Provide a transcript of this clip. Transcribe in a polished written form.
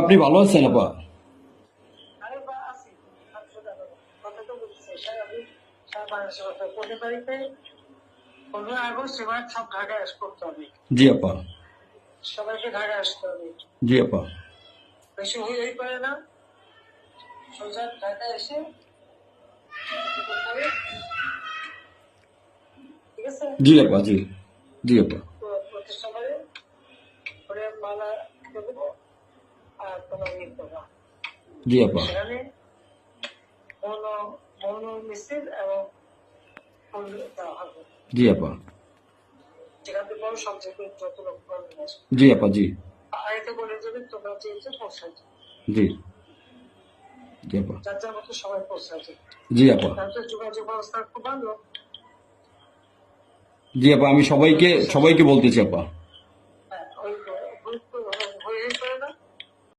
আপনি ভালো আছেন আপা? আরে বা আছি, আটশো টাকা কথা তো বলছে আমি সারা বাংলাদেশের কথা 15 তারিখে 15 আগস্ট এবার সব ঢাকায় করতে হবে, জি আপা। সবাইকে ঢাকায় আসতে হবে। জি আপা। বেশি হয়ে পারে না, সোজা ঢাকায় এসে কি করতে হবে, ঠিক আছে? জি আপা। জি। জি আপা। তো প্রতিষ্ঠাবারে করে মালা দেবো আর তোমার ইয়ে করবা জি আপা। সেখানে মৌন মৌন মিছিল এবং ফুল দেওয়া হবে। জি আপা। যেখান থেকে বড় সবচেয়ে যত লোক পারবেন আসবে। জি আপা। জি। আগে বলে যাবে তোমরা যে পৌঁছায় জি। জি আপা। যার যার মতো সবাই পৌঁছায় যাবে। জি আপা। তারপরে যোগাযোগ ব্যবস্থা খুব ভালো। জি আপা, আমি সবাইকে সবাইকে বলতেছি আপা।